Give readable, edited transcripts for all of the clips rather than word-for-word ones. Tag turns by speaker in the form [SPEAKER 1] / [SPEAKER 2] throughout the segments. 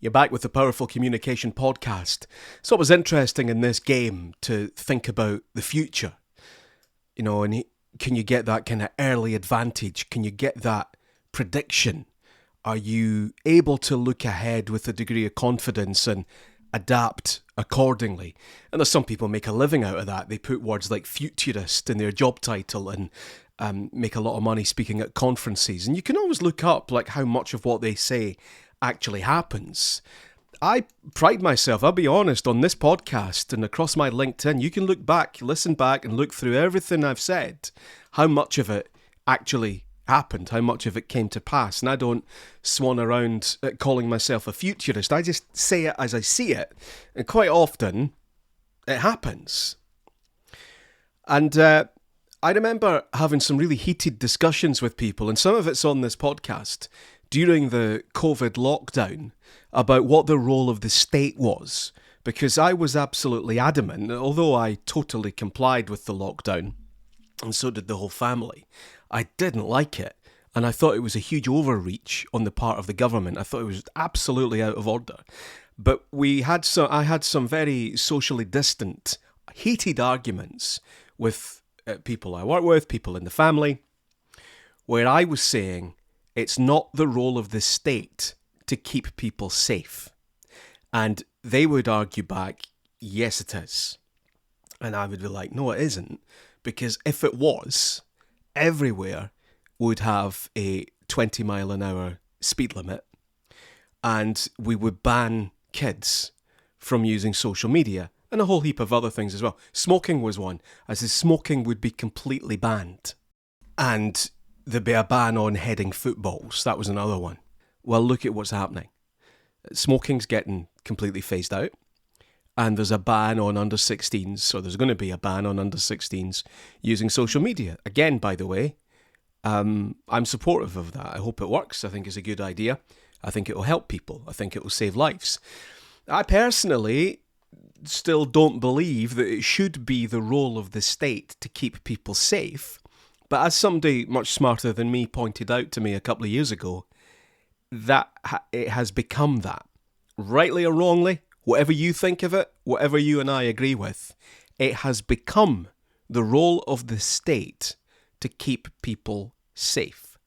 [SPEAKER 1] You're back with the Powerful Communication Podcast. So it was interesting in this game to think about the future. You know, and can you get that kind of early advantage? Can you get that prediction? Are you able to look ahead with a degree of confidence and adapt accordingly? And there's some people make a living out of that. They put words like futurist in their job title and make a lot of money speaking at conferences. And you can always look up like how much of what they say actually happens. I pride myself, I'll be honest, on this podcast and across my LinkedIn. You can look back, listen back and look through everything I've said, how much of it actually happened, how much of it came to pass. And I don't swan around calling myself a futurist. I just say it as I see it. And quite often, it happens. And I remember having some really heated discussions with people, and some of it's on this podcast, during the COVID lockdown about what the role of the state was. Because I was absolutely adamant, although I totally complied with the lockdown, and so did the whole family, I didn't like it. And I thought it was a huge overreach on the part of the government. I thought it was absolutely out of order. But I had some very socially distant, heated arguments with people I work with, people in the family, where I was saying it's not the role of the state to keep people safe. And they would argue back, yes, it is. And I would be like, no, it isn't. Because if it was, everywhere would have a 20 mile an hour speed limit. And we would ban kids from using social media and a whole heap of other things as well. Smoking was one, as the smoking would be completely banned. And there'd be a ban on heading footballs. That was another one. Well, look at what's happening. Smoking's getting completely phased out. And there's a ban on under 16s, so there's going to be a ban on under 16s using social media. Again, by the way, I'm supportive of that. I hope it works. I think it's a good idea. I think it will help people. I think it will save lives. I personally still don't believe that it should be the role of the state to keep people safe. But as somebody much smarter than me pointed out to me a couple of years ago, that it has become that. Rightly or wrongly, whatever you think of it, whatever you and I agree with, it has become the role of the state to keep people safe.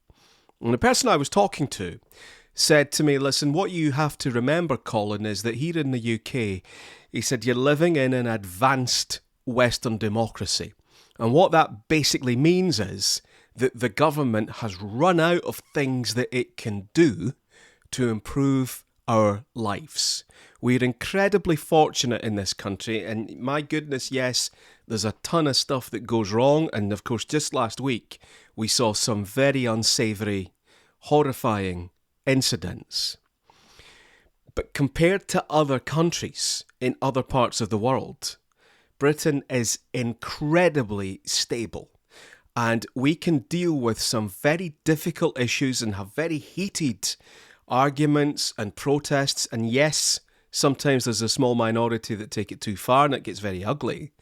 [SPEAKER 1] And the person I was talking to said to me, listen, what you have to remember, Colin, is that here in the UK, he said, you're living in an advanced Western democracy. And what that basically means is that the government has run out of things that it can do to improve our lives. We're incredibly fortunate in this country, and my goodness, yes, there's a ton of stuff that goes wrong. And of course, just last week, we saw some very unsavoury, horrifying incidents. But compared to other countries in other parts of the world, Britain is incredibly stable, and we can deal with some very difficult issues and have very heated arguments and protests. And yes, sometimes there's a small minority that take it too far and it gets very ugly.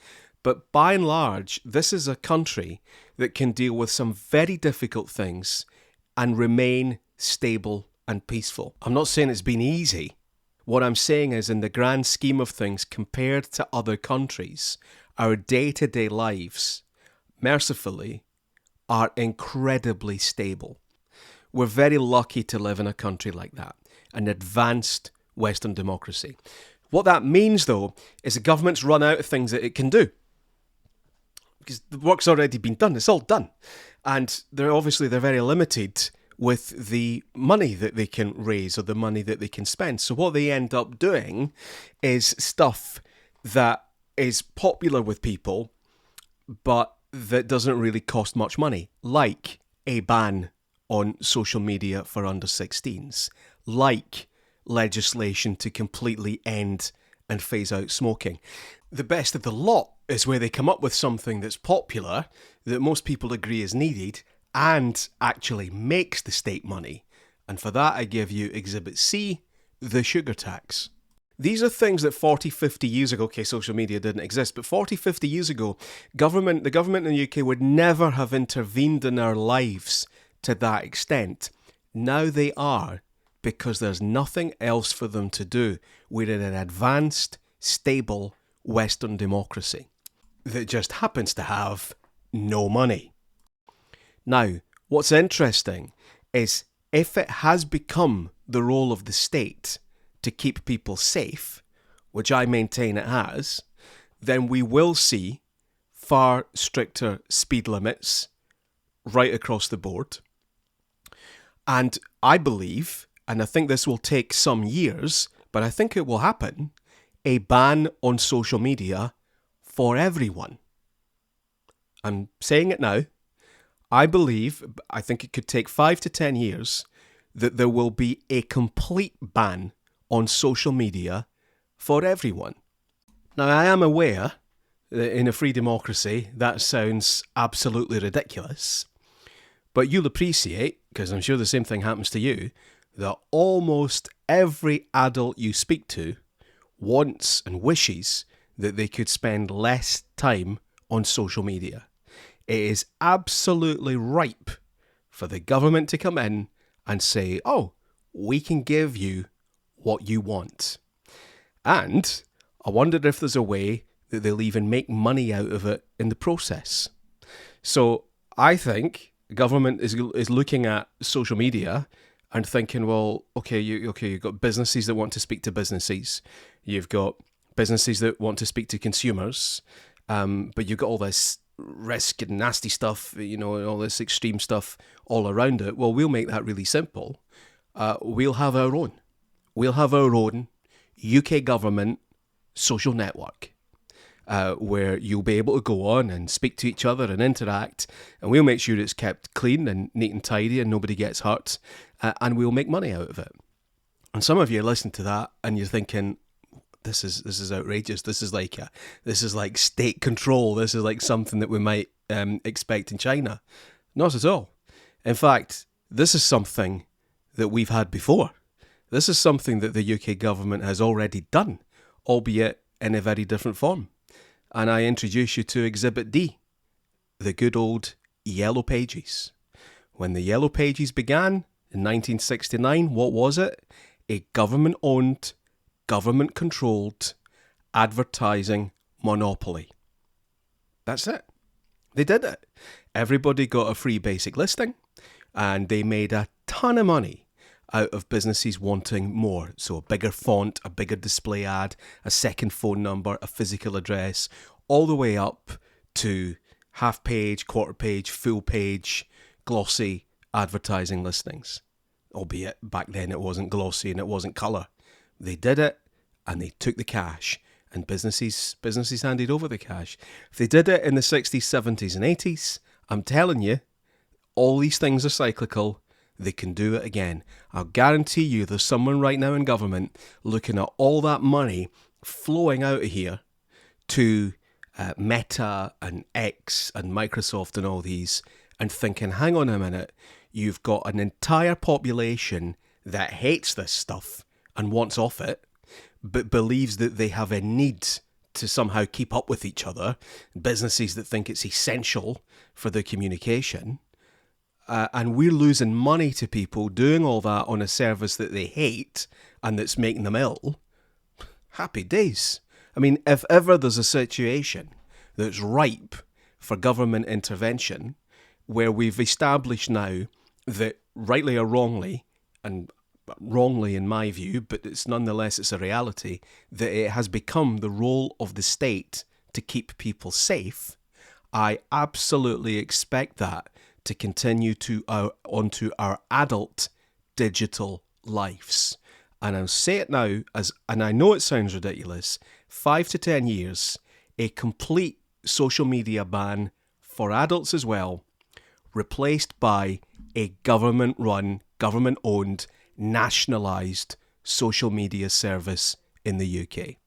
[SPEAKER 1] But by and large, this is a country that can deal with some very difficult things and remain stable and peaceful. I'm not saying it's been easy. What I'm saying is, in the grand scheme of things, compared to other countries, our day-to-day lives, mercifully, are incredibly stable. We're very lucky to live in a country like that, an advanced Western democracy. What that means, though, is the government's run out of things that it can do. Because the work's already been done. It's all done. And they're very limited with the money that they can raise or the money that they can spend. So what they end up doing is stuff that is popular with people, but that doesn't really cost much money, like a ban on social media for under 16s, like legislation to completely end and phase out smoking. The best of the lot is where they come up with something that's popular, that most people agree is needed, and actually makes the state money. And for that, I give you Exhibit C, the sugar tax. These are things that 40, 50 years ago, okay, social media didn't exist, but 40, 50 years ago, the government in the UK would never have intervened in our lives to that extent. Now they are, because there's nothing else for them to do. We're in an advanced, stable Western democracy that just happens to have no money. Now, what's interesting is if it has become the role of the state to keep people safe, which I maintain it has, then we will see far stricter speed limits right across the board. And I believe, and I think this will take some years, but I think it will happen, a ban on social media for everyone. I'm saying it now. I think it could take 5 to 10 years that there will be a complete ban on social media for everyone. Now, I am aware that in a free democracy, that sounds absolutely ridiculous, but you'll appreciate, because I'm sure the same thing happens to you, that almost every adult you speak to wants and wishes that they could spend less time on social media. It is absolutely ripe for the government to come in and say, oh, we can give you what you want. And I wonder if there's a way that they'll even make money out of it in the process. So I think the government is looking at social media and thinking, well, you've got businesses that want to speak to businesses. You've got businesses that want to speak to consumers. But you've got all this risk and nasty stuff, and all this extreme stuff all around it. Well, we'll make that really simple. We'll have our own. We'll have our own UK government social network where you'll be able to go on and speak to each other and interact, and we'll make sure it's kept clean and neat and tidy and nobody gets hurt, and we'll make money out of it. And some of you listen to that and you're thinking, this is outrageous. This is like state control. This is like something that we might expect in China. Not at all. In fact, this is something that we've had before. This is something that the UK government has already done, albeit in a very different form. And I introduce you to Exhibit D, the good old Yellow Pages. When the Yellow Pages began in 1969, what was it? A government-owned, government-controlled advertising monopoly. That's it. They did it. Everybody got a free basic listing, and they made a ton of money out of businesses wanting more. So a bigger font, a bigger display ad, a second phone number, a physical address, all the way up to half page, quarter page, full page, glossy advertising listings. Albeit back then it wasn't glossy and it wasn't colour. They did it and they took the cash, and businesses handed over the cash. If they did it in the 60s, 70s and 80s, I'm telling you, all these things are cyclical. They can do it again. I'll guarantee you there's someone right now in government looking at all that money flowing out of here to Meta and X and Microsoft and all these, and thinking, hang on a minute, you've got an entire population that hates this stuff and wants off it, but believes that they have a need to somehow keep up with each other, businesses that think it's essential for their communication, and we're losing money to people doing all that on a service that they hate and that's making them ill. Happy days. I mean, if ever there's a situation that's ripe for government intervention, where we've established now that, rightly or wrongly, and wrongly in my view, but it's a reality, that it has become the role of the state to keep people safe, I absolutely expect that to continue onto our adult digital lives. And I'll say it now, and I know it sounds ridiculous, 5 to 10 years, a complete social media ban for adults as well, replaced by a government-run, government-owned, nationalised social media service in the UK.